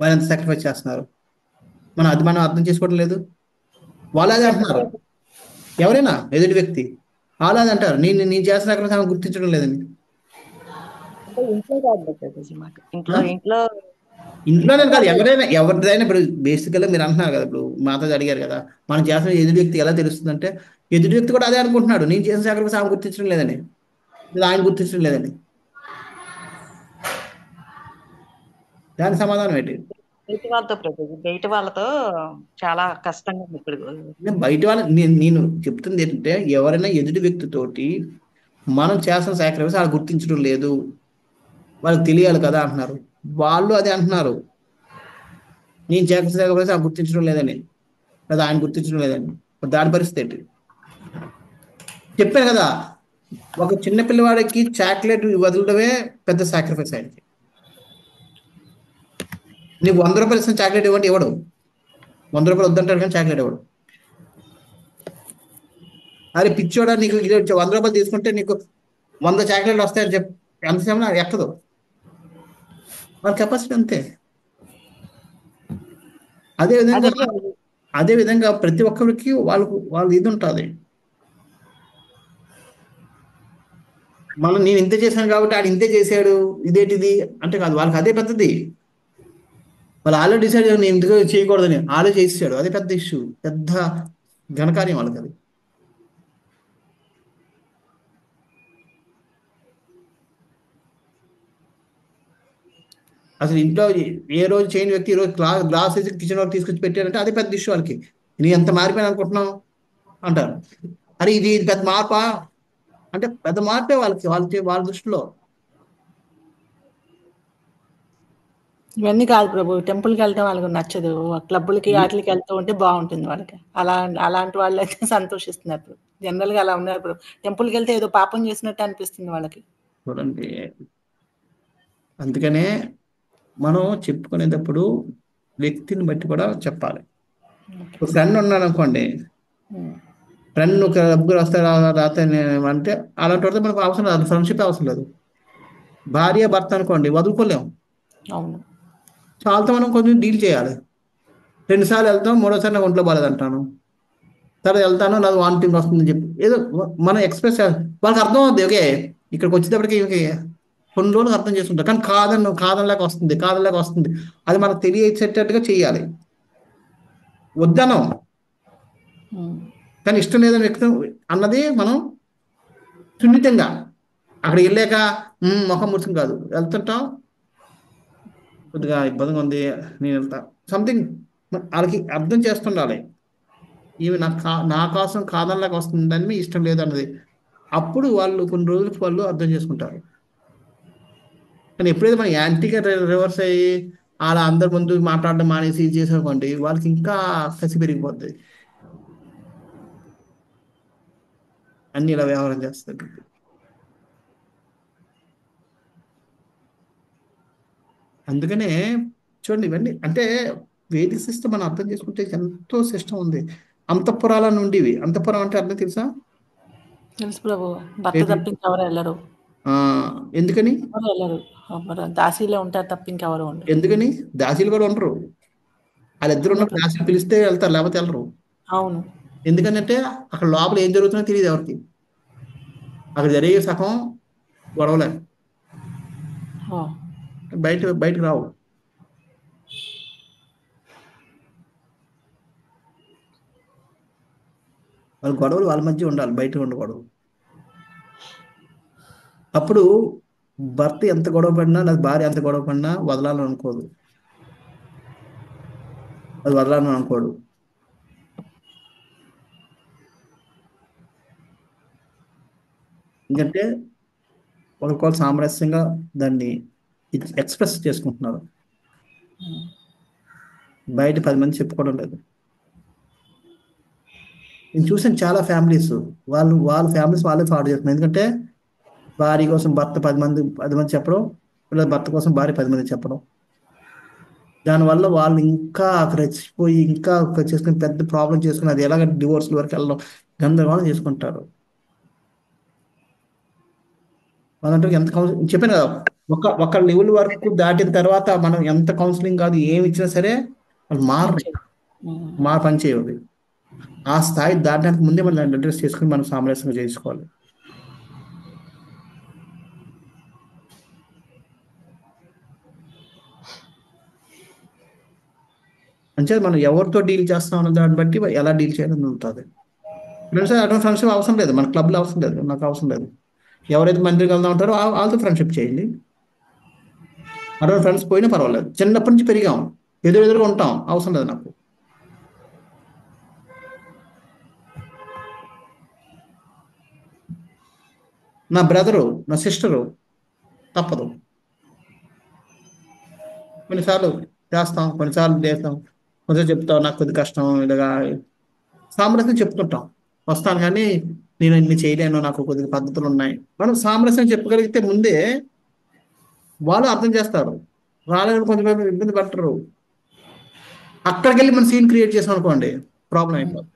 వాళ్ళు ఎంత సాక్రిఫైస్ చేస్తున్నారు. మనం అర్థం చేసుకోవడం లేదు. వాళ్ళు అదే అంటున్నారు, ఎవరైనా ఎదుటి వ్యక్తి వాళ్ళు అది అంటారు, నేను చేసిన సాక్రిఫైస్ గుర్తించడం లేదని. ఇంట్లో కాదు ప్రభుజీ, మాకు ఇంట్లోనే కాదు, ఎవరిదైనా. ఇప్పుడు బేసికల్గా మీరు అంటున్నారు కదా, ఇప్పుడు మాతాజీ అడిగారు కదా, మనం చేసిన ఎదుటి వ్యక్తి ఎలా తెలుస్తుంది అంటే, ఎదుటి వ్యక్తి కూడా అదే అనుకుంటున్నాడు, నేను చేసిన సాక్రిఫైస్ ఆమె గుర్తించడం లేదని, ఆయన గుర్తించడం లేదని. దాని సమాధానం ఏంటి? బయట వాళ్ళతో చాలా కష్టంగా ఉంది ఇప్పుడు. బయట వాళ్ళ నేను చెప్తుంది ఏంటంటే, ఎవరైనా ఎదుటి వ్యక్తితోటి మనం చేసిన సాక్రిఫైస్ వాళ్ళు గుర్తించడం లేదు, వాళ్ళకి తెలియాలి కదా అంటున్నారు. వాళ్ళు అదే అంటున్నారు, నేను చేసిన సాక్రిఫైస్ గుర్తించడం లేదని. లేదా ఆయన గుర్తించడం లేదని, మరి దాని పరిస్థితి ఏంటి? చెప్పాను కదా, ఒక చిన్న పిల్లవాడికి చాక్లెట్ వదలడమే పెద్ద సాక్రిఫైస్ ఆయనకి. నీకు 100 రూపాయలు ఇస్తున్న చాక్లెట్ ఇవ్వండి, ఇవ్వడు. 100 రూపాయలు వద్దంటాడు కానీ చాక్లెట్ ఇవ్వడు. అరే పిచ్చోడా, నీకు ఇది 100 రూపాయలు తీసుకుంటే నీకు 100 చాక్లెట్లు వస్తాయని చెప్పి ఎంతసేపు ఎక్కదు. వాళ్ళ కెపాసిటీ అంతే. అదే విధంగా అదే ప్రతి ఒక్కరికి వాళ్ళు ఇది ఉంటుంది. మళ్ళీ నేను ఇంత చేశాను కాబట్టి ఆడు ఇంతే చేశాడు, ఇదేంటిది అంటే కాదు, వాళ్ళకి అదే పెద్దది. వాళ్ళు ఆల్రెడీ డిసైడ్ నేను ఇందుకు చేయకూడదని ఆల్రెడీ చేసాడు, అదే పెద్ద ఇష్యూ, పెద్ద ఘనకార్యం వాళ్ళకి అది. అసలు ఇంట్లో ఏ రోజు చేయని వ్యక్తి ఈ రోజు గ్లాస్ వేసి కిచెన్ వరకు తీసుకొచ్చి పెట్టారంటే అదే పెద్ద ఇష్యూ వాళ్ళకి. నీ ఎంత మారిపోయాను అనుకుంటున్నావు అంటారు. అరే ఇది పెద్ద మార్పా అంటే పెద్ద మార్పే వాళ్ళ దృష్టిలో. ఇవన్నీ కాదు ప్రభు, టెంపుల్కి వెళ్ళడం వాళ్ళకి నచ్చదు, క్లబ్బులకి వాటికి వెళ్తూ ఉంటే బాగుంటుంది వాళ్ళకి. అలాంటి వాళ్ళు అయితే సంతోషిస్తున్నారు. జనరల్గా అలా ఉన్నారు ప్రభు. టెంపుల్కి వెళ్తే ఏదో పాపం చేసినట్టు అనిపిస్తుంది వాళ్ళకి. చూడండి, అందుకనే మనం చెప్పుకునేటప్పుడు వ్యక్తిని బట్టి కూడా చెప్పాలి. ఒక ఫ్రెండ్ ఉన్నాడు అనుకోండి, ఫ్రెండ్ ఒక ముగ్గురు వస్తారు రాత అంటే అలాంటి వాడితే మనకు అవసరం లేదు, ఫ్రెండ్షిప్ అవసరం లేదు. భార్య భర్త అనుకోండి, వదులుకోలేము. అవును, చాలాతో మనం కొంచెం డీల్ చేయాలి. 2 సార్లు వెళ్తాం, 3వసారి నాకు ఒంట్లో బాగాలేదు అంటాను, తర్వాత వెళ్తాను నాకు వామిటింగ్ వస్తుందని చెప్పి ఏదో మనం ఎక్స్ప్రెస్ వాళ్ళకి అర్థం అవుద్ది. ఓకే, ఇక్కడికి వచ్చేటప్పటికి కొన్ని రోజులు అర్థం చేసుకుంటారు, కానీ కాదనలేక వస్తుంది. అది మనకు తెలియచేటట్టుగా చెయ్యాలి. వద్దనం కానీ ఇష్టం లేదని వ్యక్తం అన్నది మనం సున్నితంగా అక్కడికి వెళ్ళాక ముఖం ముడుచుకుని కాదు, వెళ్తుంటాం కొద్దిగా ఇబ్బందిగా ఉంది నేను వెళ్తా, సంథింగ్ వాళ్ళకి అర్థం చేస్తుండాలి. ఇవి నా కోసం కాదనలేక వస్తుందని ఇష్టం లేదన్నది. అప్పుడు వాళ్ళు కొన్ని రోజులకు వాళ్ళు అర్థం చేసుకుంటారు. కానీ ఎప్పుడైతే మనం యాంటీగా రివర్స్ అయ్యి అలా అందరి ముందు మాట్లాడడం మానేసి ఇది చేసామనుకోండి, వాళ్ళకి ఇంకా కసి పెరిగిపోద్ది, అన్ని ఇలా వ్యవహారం చేస్తారు. అందుకనే చూడండి, ఇవన్నీ అంటే వేదిక సిస్టమ్ మనం అర్థం చేసుకుంటే ఎంతో సిస్టమ్ ఉంది. అంతఃపురాల నుండి, అంతఃపురం అంటే అర్థం తెలుసా? తెలుసు ప్రభు. భర్త తప్పించి ఎవరు వెళ్ళరు. ఎందుకని? ఎవరు వెళ్ళరు, దాసీలో ఉంటారు తప్ప ఇంకెవరు ఉండరు. ఎందుకని? దాసీలు కూడా ఉండరు. వాళ్ళిద్దరు ఉన్నప్పుడు దాసీలు పిలిస్తే వెళ్తారు, లేకపోతే వెళ్ళరు. అవును, ఎందుకంటే అక్కడ లోపల ఏం జరుగుతుందో తెలియదు ఎవరికి. అక్కడ జరిగే సగం గొడవలే, బయటకు రావు. వాళ్ళ గొడవలు వాళ్ళ మధ్య ఉండాలి, బయట ఉండకూడదు. అప్పుడు భర్త ఎంత గొడవ పడినా, లేదా భార్య ఎంత గొడవ పడినా వదలాలని అనుకోదు, అది వదలాలని అనుకోడు. ఎందుకంటే ఒకరికొకరు సామరస్యంగా దాన్ని ఎక్స్ప్రెస్ చేసుకుంటున్నారు, బయట 10 మంది చెప్పుకోవడం లేదు. నేను చూసాను చాలా ఫ్యామిలీస్, వాళ్ళ ఫ్యామిలీస్ వాళ్ళే ఫాలో చేస్తున్నారు. ఎందుకంటే భార్య కోసం భర్త 10 మంది చెప్పడం, లేదా భర్త కోసం భార్య 10 మంది చెప్పడం. దానివల్ల వాళ్ళు ఇంకా రెచ్చిపోయి ఇంకా చేసుకుని పెద్ద ప్రాబ్లం చేసుకుని అది ఎలాగ డివోర్స్ వరకు వెళ్ళడం, గందరగోళం చేసుకుంటారు. వాళ్ళంటే ఎంత కౌన్సిలింగ్ చెప్పాను కదా, ఒక లెవెల్ వరకు దాటిన తర్వాత మనం ఎంత కౌన్సిలింగ్ కాదు ఏమి ఇచ్చినా సరే వాళ్ళు పని చేయదు. ఆ స్థాయి దాటడానికి ముందే మనం దాన్ని అడ్రస్ చేసుకుని మనం సామరస్యంగా చేసుకోవాలి. అంటే మనం ఎవరితో డీల్ చేస్తాం అన్న దాన్ని బట్టి ఎలా డీల్ చేయాలని ఉంటుంది. ఫ్రెండ్షిప్ అవసరం లేదు, మన క్లబ్లో అవసరం లేదు, నాకు అవసరం లేదు. ఎవరైతే మందిరికి వెళ్దాం ఉంటారో వాళ్ళతో ఫ్రెండ్షిప్ చేయండి. అటువంటి ఫ్రెండ్స్ పోయినా పర్వాలేదు, చిన్నప్పటి నుంచి పెరిగాం, ఎదురుగా ఉంటాం, అవసరం లేదు నాకు. నా బ్రదరు, నా సిస్టరు, తప్పదు. కొన్నిసార్లు చేస్తాం, కొన్నిసార్లు చేస్తాం, కొంచెం చెప్తావు నాకు కొద్ది కష్టం ఇలాగా సామరస్యం చెప్పుకుంటాం వస్తాను, కానీ నేను ఇన్ని చేయలేను, నాకు కొద్ది పద్ధతులు ఉన్నాయి. మనం సామరస్యం చెప్పగలిగితే ముందే వాళ్ళు అర్థం చేస్తారు. రాలేదని కొంచెం ఇబ్బంది పడతారు. అక్కడికి వెళ్ళి మనం సీన్ క్రియేట్ చేసాం అనుకోండి, ప్రాబ్లం అయిపోతుంది.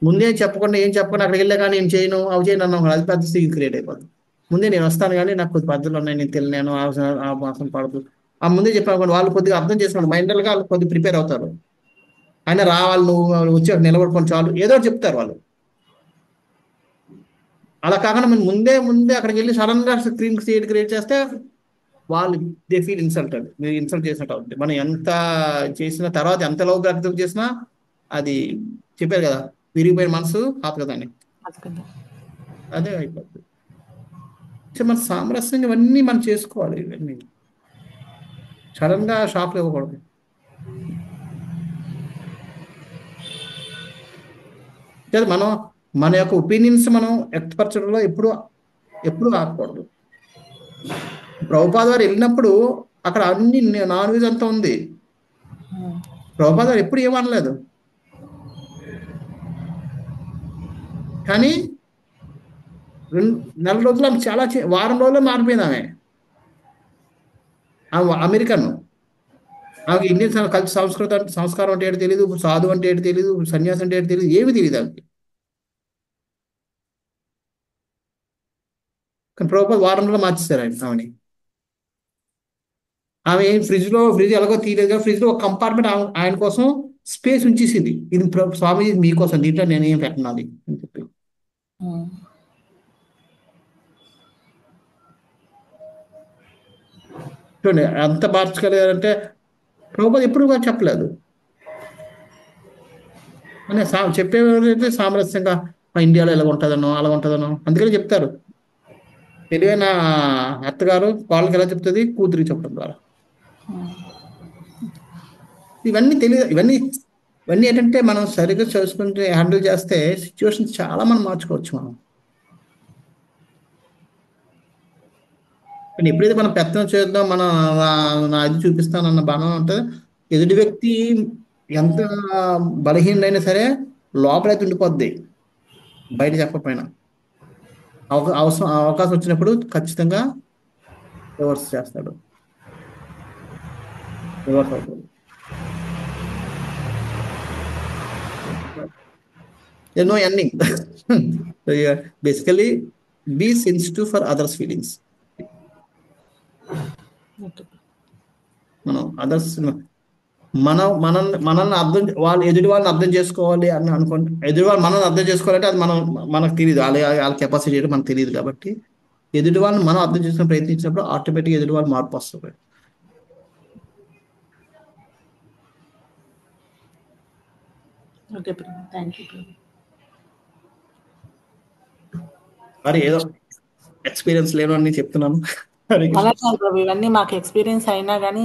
ముందే చెప్పకుండా ఏం చెప్పకుండా అక్కడికి వెళ్ళా కానీ నేను చేయను అవి చేయను అన్నాం, అది పెద్ద సీన్ క్రియేట్ అయిపోతుంది. ముందే నేను వస్తాను కానీ నాకు కొద్ది పద్ధతులు ఉన్నాయి, నేను తెలియను, ఆ మాసం పడదు. ఆ ముందే చెప్పాను వాళ్ళు కొద్దిగా అర్థం చేసుకోండి, మైండల్గా వాళ్ళు కొద్దిగా ప్రిపేర్ అవుతారు. ఆయన రావాలి, నువ్వు వచ్చి అక్కడ నిలబడుకొని చాలు, ఏదో ఒకటి చెప్తారు వాళ్ళు. అలా కాకుండా మేము ముందే అక్కడికి వెళ్ళి సడన్ గా స్క్రీన్ క్రియేట్ చేస్తే వాళ్ళు దే ఫీల్ ఇన్సల్టెడ్, మీరు ఇన్సల్ట్ చేసినట్టు అవుతుంది. మనం ఎంత చేసిన తర్వాత ఎంత లోపు అర్థం చేసినా అది చెప్పారు కదా, విరిగిపోయిన మనసు ఆపు కదా అని, అదే అయిపోతుంది. మన సామరస్యంగా ఇవన్నీ మనం చేసుకోవాలి. ఇవన్నీ సడన్ గా షాక్ ఇవ్వకూడదు. మనం మన యొక్క ఒపీనియన్స్ మనం వ్యక్తపరచడంలో ఎప్పుడు ఆగకూడదు. ప్రభుపాద వారు వెళ్ళినప్పుడు అక్కడ అన్ని నాన్ వెజ్ అంతా ఉంది, ప్రభుపాద వారు ఎప్పుడు ఏమనలేదు. కానీ నెల రోజులు ఆమె చాలా వారం రోజుల్లో మారిపోయింది. ఆమె అమెరికన్, ఆమెకి ఇండియన్ కలిసి సంస్కారం అంటే ఏంటి తెలియదు, సాధు అంటే ఏంటి తెలియదు, సన్యాసం అంటే ఏంటి తెలియదు, ఏమి తెలియదు ఆమెకి. కానీ ప్రభుపాద వారంలో మార్చేశారు ఆమెని. ఆమె ఫ్రిడ్జ్ ఎలాగో తీయలేదు, ఫ్రిడ్జ్ లో ఒక కంపార్ట్మెంట్ ఆయన కోసం స్పేస్ ఉంచేసింది, ఇది స్వామి మీకోసం, దీంట్లో నేనేం పెట్టనాలి అని చెప్పి. చూడండి ఎంత మార్చగలిగారంటే, ప్రభుపాద ఎప్పుడు కూడా చెప్పలేదు అని. చెప్పేవారైతే సామరస్యంగా ఇండియాలో ఎలా ఉంటుందనో అలా ఉంటుందనో, అందుకని చెప్తారు. తెలివైన అత్తగారు వాళ్ళకి ఎలా చెప్తుంది, కూతురికి చెప్పడం ద్వారా. ఇవన్నీ తెలియదు, ఇవన్నీ ఏంటంటే మనం సరిగ్గా చేసుకుంటే హ్యాండిల్ చేస్తే సిచ్యువేషన్ చాలా మనం మార్చుకోవచ్చు. మనం కానీ ఎప్పుడైతే మనం పెత్తనం చేద్దాం, మనం అది చూపిస్తానన్న బాణం ఉంటుంది, ఎదుటి వ్యక్తి ఎంత బలహీనైనా సరే లోపలైతే ఉండిపోద్ది, బయట చెప్పకపోయినా. అవకాశం వచ్చినప్పుడు ఖచ్చితంగా రివర్స్ చేస్తాడు, రివర్స్ అవుతాడు. No ending. Basically be sensitive for others feelings. మనం అదర్స్ మనల్ని ఎదుటి వాళ్ళని అర్థం చేసుకోవాలి అని అనుకోండి, ఎదుటి వాళ్ళు మనల్ని అర్థం చేసుకోవాలంటే అది మనకు తెలియదు, వాళ్ళ కెపాసిటీ ఏంటో మనకు తెలియదు. కాబట్టి ఎదుటి వాళ్ళని మనం అర్థం చేసుకుని ప్రయత్నించినప్పుడు ఆటోమేటిక్గా ఎదుటి వాళ్ళు మార్పు వస్తుంది. మరి ఏదో ఎక్స్పీరియన్స్ లేను అని చెప్తున్నాను. ఇవన్నీ మాకు ఎక్స్పీరియన్స్ అయినా కానీ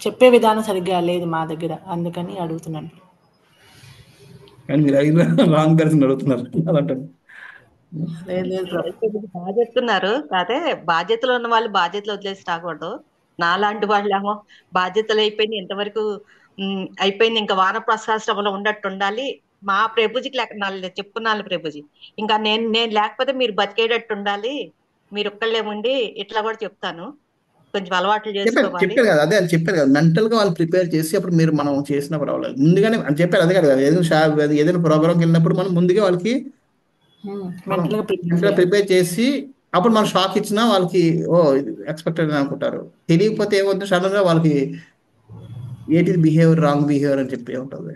చెప్పే విధానం సరిగ్గా లేదు మా దగ్గర, అందుకని అడుగుతున్నాను. కానీ మీరు అడిగిన రాంగ్ పర్సన్ అడుగుతున్నారు అలాంటి. బాగా చెప్తున్నారు. అదే బాధ్యతలు ఉన్న వాళ్ళు బాధ్యతలు వదిలేసి రాకూడదు. నాలాంటి వాళ్ళేమో బాధ్యతలు అయిపోయింది, ఇంతవరకు అయిపోయింది, ఇంకా వానప్రస్థాశ్రమంలో ఉన్నట్టు ఉండాలి. మా ప్రభుజీకి చెప్పుకున్నాను ప్రభుజీ, ఇంకా నేను లేకపోతే మీరు బతికేటట్టు ఉండాలి, మీరు ఒక్కళ్ళే ఉండి ఇట్లా కూడా చెప్తాను, కొంచెం అలవాట్లు చేసుకోవాలి. చెప్పారు కదా, అదే చెప్పారు కదా, మెంటల్ గా వాళ్ళు ప్రిపేర్ చేసి అప్పుడు మనం చేసిన పర్వాలేదు, ముందుగానే చెప్పారు. అదే కదా, ఏదైనా ప్రోగ్రామ్కి వెళ్ళినప్పుడు మనం ముందుగా వాళ్ళకి ప్రిపేర్ చేసి అప్పుడు మనం షాక్ ఇచ్చినా వాళ్ళకి ఎక్స్పెక్టెడ్ అని అనుకుంటారు. తెలియకపోతే ఏమవుతుంది, సడన్ గా వాళ్ళకి ఏంటి బిహేవియర్, రాంగ్ బిహేవియర్ అని చెప్పి ఉంటుంది.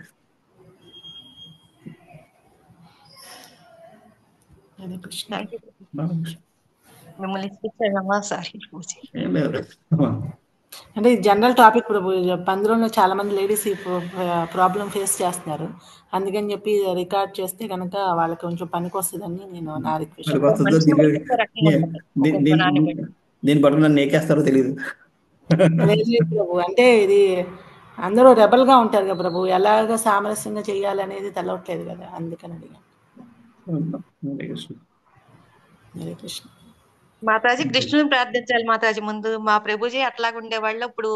అంటే జనరల్ టాపిక్ అందులో చాలా మంది లేడీస్ ప్రాబ్లం ఫేస్ చేస్తున్నారు, అందుకని చెప్పి రికార్డ్ చేస్తే కనుక వాళ్ళకి కొంచెం పనికి వస్తుందని నేను నా రిక్వెస్ట్. దీని పట్ల నన్ను ఏకేస్తారో తెలియదు ప్రభు. అంటే ఇది అందరూ రెబల్ గా ఉంటారు కదా ప్రభు, ఎలాగ సామరస్యంగా చేయాలనేది తెలవట్లేదు కదా, అందుకని అడిగాను. హరే కృష్ణ. మాతాజీ కృష్ణుని ప్రార్థించాలి మాతాజీ ముందు. మా ప్రభుజీ అట్లాగా ఉండేవాళ్ళు. ఇప్పుడు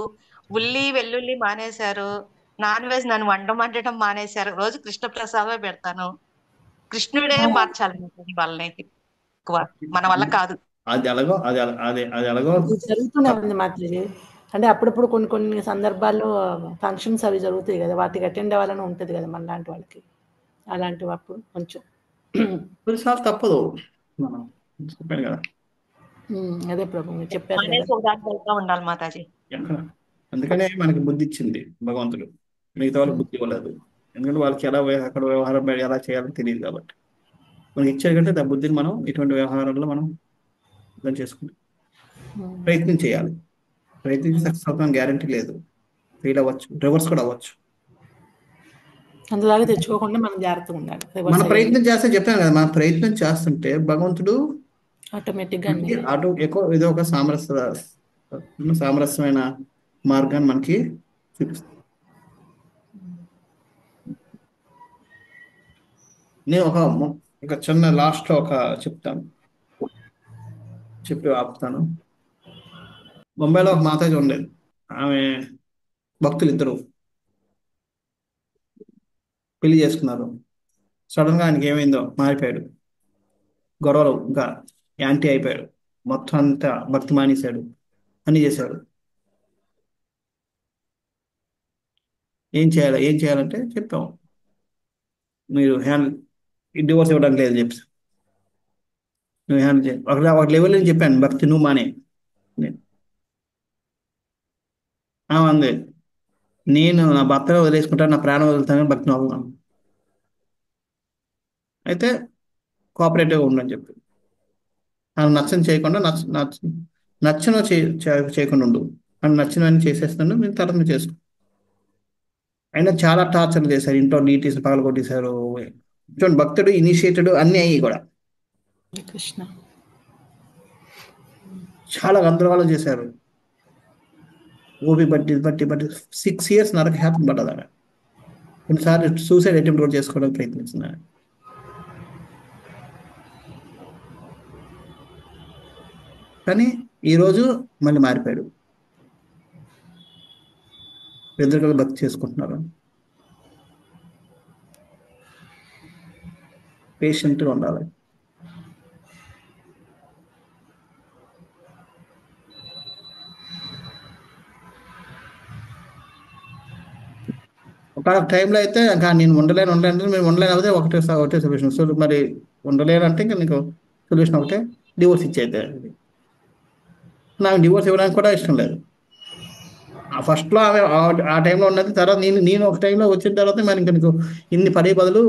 ఉల్లి వెల్లుల్లి మానేశారు. నాన్ వెజ్ నన్ను వండడం మానేశారు. రోజు కృష్ణ ప్రసాదమే పెడతాను. కృష్ణుడే మార్చాలి మాతాజీ వాళ్ళని ఎక్కువ. మన వల్ల కాదు. అది ఎలాగో అది ఎలాగో ఇది జరుగుతూనే ఉంది మాతాజీ. అంటే అప్పుడప్పుడు కొన్ని సందర్భాల్లో ఫంక్షన్స్ అవి జరుగుతాయి కదా, వాటికి అటెండ్ అవ్వాలని ఉంటుంది కదా మన లాంటి వాళ్ళకి. అలాంటివి అప్పుడు కొంచెం కొన్నిసార్లు తప్పదు. మనం చెప్పాను కదా అదే ప్రభు మీరు చెప్పారు కదా. మానేసి ఒకదానికి వెళ్తా ఉండాలి మాతాజీ. ఎక్కడ. అందుకనే మనకి బుద్ధి ఇచ్చింది భగవంతుడు, మిగతా వాళ్ళకి బుద్ధి ఇవ్వలేదు. ఎందుకంటే వాళ్ళకి అక్కడ వ్యవహారం ఎలా చేయాలో తెలియదు కాబట్టి. మనకి ఇచ్చారు కంటే ఆ బుద్ధిని మనం ఇటువంటి వ్యవహారాల్లో మనం అర్థం చేసుకుని ప్రయత్నం చేయాలి. ప్రయత్నించి సక్సెస్ అవుతాం గ్యారంటీ లేదు. ఫెయిల్ అవ్వచ్చు, రివర్స్ కూడా అవ్వచ్చు. అందులాగా తెచ్చుకోకుండా మనం జాగ్రత్తగా ఉండాలి. మన ప్రయత్నం చేస్తే చెప్పాను కదా, మన ప్రయత్నం చేస్తుంటే భగవంతుడు ఆటోమేటిక్గా అటు ఎక్కువ ఏదో ఒక సామరస్యమైన మార్గాన్ని మనకి చూపిస్తుంది. నేను ఒక చిన్న లాస్ట్ లో చెప్పి ఆపుతాను. బొంబాయిలో ఒక మాతాజీ ఉండేది. ఆమె భక్తులు ఇద్దరు పెళ్లి చేసుకున్నారు. సడన్ గా ఆయనకి ఏమైందో మారిపోయాడు. గొడవలు ఇంకా యాంటీ అయిపోయాడు. మొత్తం అంతా భక్తి మానేశాడు, అన్ని చేశాడు. ఏం చేయాలంటే చెప్పాం, మీరు డివోర్స్ ఇవ్వడానికి లేదు చెప్పి నువ్వు హ్యాండిల్ చేయాలి. ఒక లెవెల్ అని చెప్పాను, భక్తి నువ్వు మానే. అంది, నేను నా భర్తగా వదిలేసుకుంటాను, నా ప్రాణం వదులుతానని భక్తిని వదులుతాను. అయితే కోఆపరేటివ్గా ఉండని చెప్పి నాకు నచ్చని చేయకుండా నచ్చను చేయకుండా ఉండు, అని నచ్చినవన్నీ చేసేస్తాను, నేను తర్వాత మీరు చేసుకో. అయినా చాలా టార్చర్ చేశారు. ఇంట్లో నీటీస్ పగల కొట్టేశారు. చూడండి, భక్తుడు ఇనిషియేటెడ్ అన్నీ అయ్యి కూడా కృష్ణ చాలా గందరగోళం చేశారు. ఓపి బట్టి 6 years నరక హ్యాపీ పడ్డదాడ. కొన్నిసార్లు సూసైడ్ అటెంప్ట్ కూడా చేసుకోవడానికి ప్రయత్నిస్తున్నారు. కానీ ఈరోజు మళ్ళీ మారిపోయాడు. ఇద్దరు కలిసి భక్తి చేసుకుంటున్నారు. పేషెంట్గా ఉండాలి. ఒక టైంలో అయితే ఇంకా నేను ఉండలేను మేము ఉండలేకపోతే ఒకటే సొల్యూషన్. సో మరి ఉండలేను అంటే ఇంకా నీకు సొల్యూషన్ ఒకటే, డివోర్స్ ఇచ్చేది. నాకు డివోర్స్ ఇవ్వడానికి కూడా ఇష్టం లేదు. ఫస్ట్లో ఆమె ఆ టైంలో ఉన్నది. తర్వాత నేను ఒక టైంలో వచ్చిన తర్వాత మరి ఇంకా నీకు ఇన్ని పడే బదులు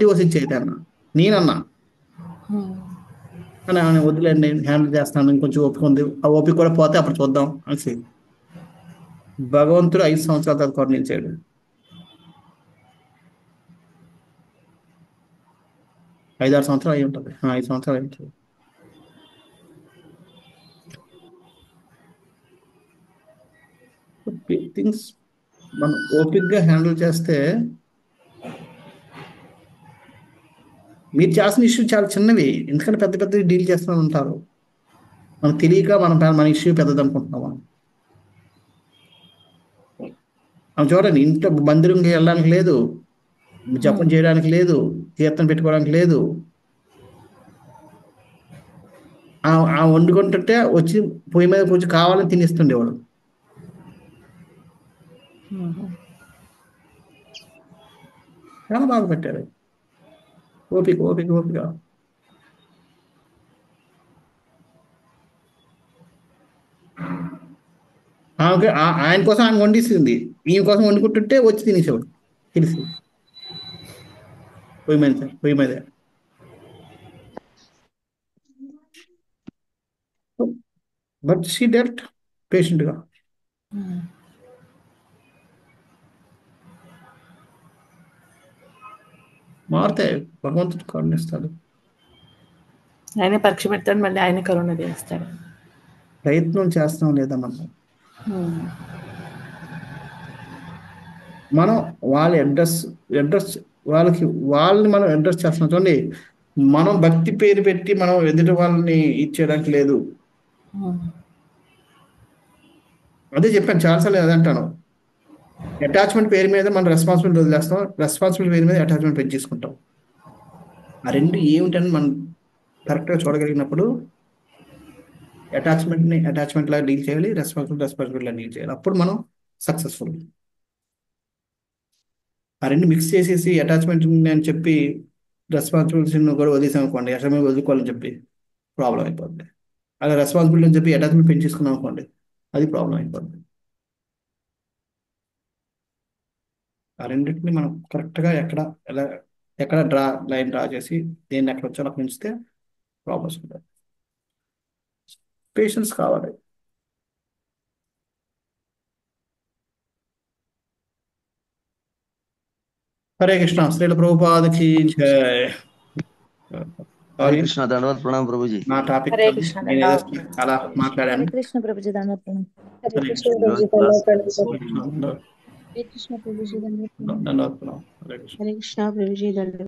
డివోర్స్ ఇచ్చేది అన్న నేనన్నా. కానీ ఆమె వదిలేండి, హ్యాండిల్ చేస్తాను, ఇంకొంచెం ఓపిక ఉంది, ఆ ఓపిక కూడా పోతే అప్పుడు చూద్దాం అని భగవంతుడు 5 సంవత్సరాల తర్వాత కరుణించాడు. ఐదు 6 సంవత్సరాలు అయి ఉంటుంది. 5 సంవత్సరాలు అయి ఉంటుంది. థింగ్స్ మనం ఓపిక్గా హ్యాండిల్ చేస్తే, మీరు చేసిన ఇష్యూ చాలా చిన్నవి, ఎందుకంటే పెద్ద పెద్దవి డీల్ చేస్తూ ఉంటారు. మనకు తెలియక మన ఇష్యూ పెద్దది అనుకుంటున్నాం. మనం చూడండి, ఇంట్లో మందిరంకి వెళ్ళడానికి లేదు, జపం చేయడానికి లేదు, కీర్తన పెట్టుకోవడానికి లేదు. ఆ వండుకుంటుంటే వచ్చి పొయ్యి మీద కొంచెం కావాలని తినిస్తుండేవాడు. చాలా బాగా పెట్టారు. ఓపిక ఓపిక ఓపిక. ఆయన కోసం ఆయన వండిస్తుంది, ఈయన కోసం వండుకుంటుంటే వచ్చి తినేసేవాడు తెలిసి పొయ్యి మీద. బట్ షీ డెల్ట్ పేషెంట్గా. మారితే భగవంతుడు కరుణిస్తాడు. ఆయనే పరీక్ష పెడతాడు, మళ్ళీ ఆయన కరుణ చేస్తాడు. ప్రయత్నం చేస్తాం లేదా మనం వాళ్ళ అడ్రస్ వాళ్ళని మనం అడ్రస్ చేస్తున్నాం. చూడండి, మనం భక్తి పేరు పెట్టి మనం ఎదుటి వాళ్ళని ఇచ్చేయడానికి లేదు. అదే చెప్పాను చాలాసార్లు, అదే అంటాను. అటాచ్మెంట్ పేరు మీద మనం రెస్పాన్సిబిలిటీ వదిలేస్తాం, రెస్పాన్సిబిలిటీ పేరు మీద అటాచ్మెంట్ పెంచేసుకుంటాం. ఆ రెండు ఏమిటని మనం కరెక్ట్గా చూడగలిగినప్పుడు అటాచ్మెంట్ లాగా డీల్ చేయాలి, రెస్పాన్సిబిలిటీ లాగా డీల్ చేయాలి. అప్పుడు మనం సక్సెస్ఫుల్. ఆ రెండు మిక్స్ చేసేసి అటాచ్మెంట్ అని చెప్పి రెస్పాన్సిబిలిటీని కూడా వదిలేసాం అనుకోండి, అసలు వదులుకోవాలని చెప్పి ప్రాబ్లం అయిపోద్ది. అలా రెస్పాన్సిబిలిటీ అని చెప్పి అటాచ్మెంట్ పెంచేసుకున్నాం అనుకోండి, అది ప్రాబ్లం అయిపోద్ది. ఆ రెండింటిని మనం కరెక్ట్గా ఎక్కడ లైన్ డ్రా చేసి దేన్ని ఎక్కడ వచ్చాలో అక్కడ ఉంచితే ప్రాబ్లమ్స్ ఉంటాయి. పేషెన్స్ కావాలి. హరే కృష్ణ. శ్రీల ప్రభుపాదకి జై. హరే కృష్ణ. దండవత్ ప్రణాం ప్రభుజీ. నా టాపిక్ హరే కృష్ణ. నేను ఏదో చాలా మాట్లాడాను. హరే కృష్ణ ప్రభుజీ దండవత్. హరే హరే కృష్ణ కృష్ణ. ప్రభుజీ హరే కృష్ణ ప్రభుజీ దండవత్. దండవత్ ప్రణాం. హరే కృష్ణ. హరే కృష్ణ ప్రభుజీ దండవత్.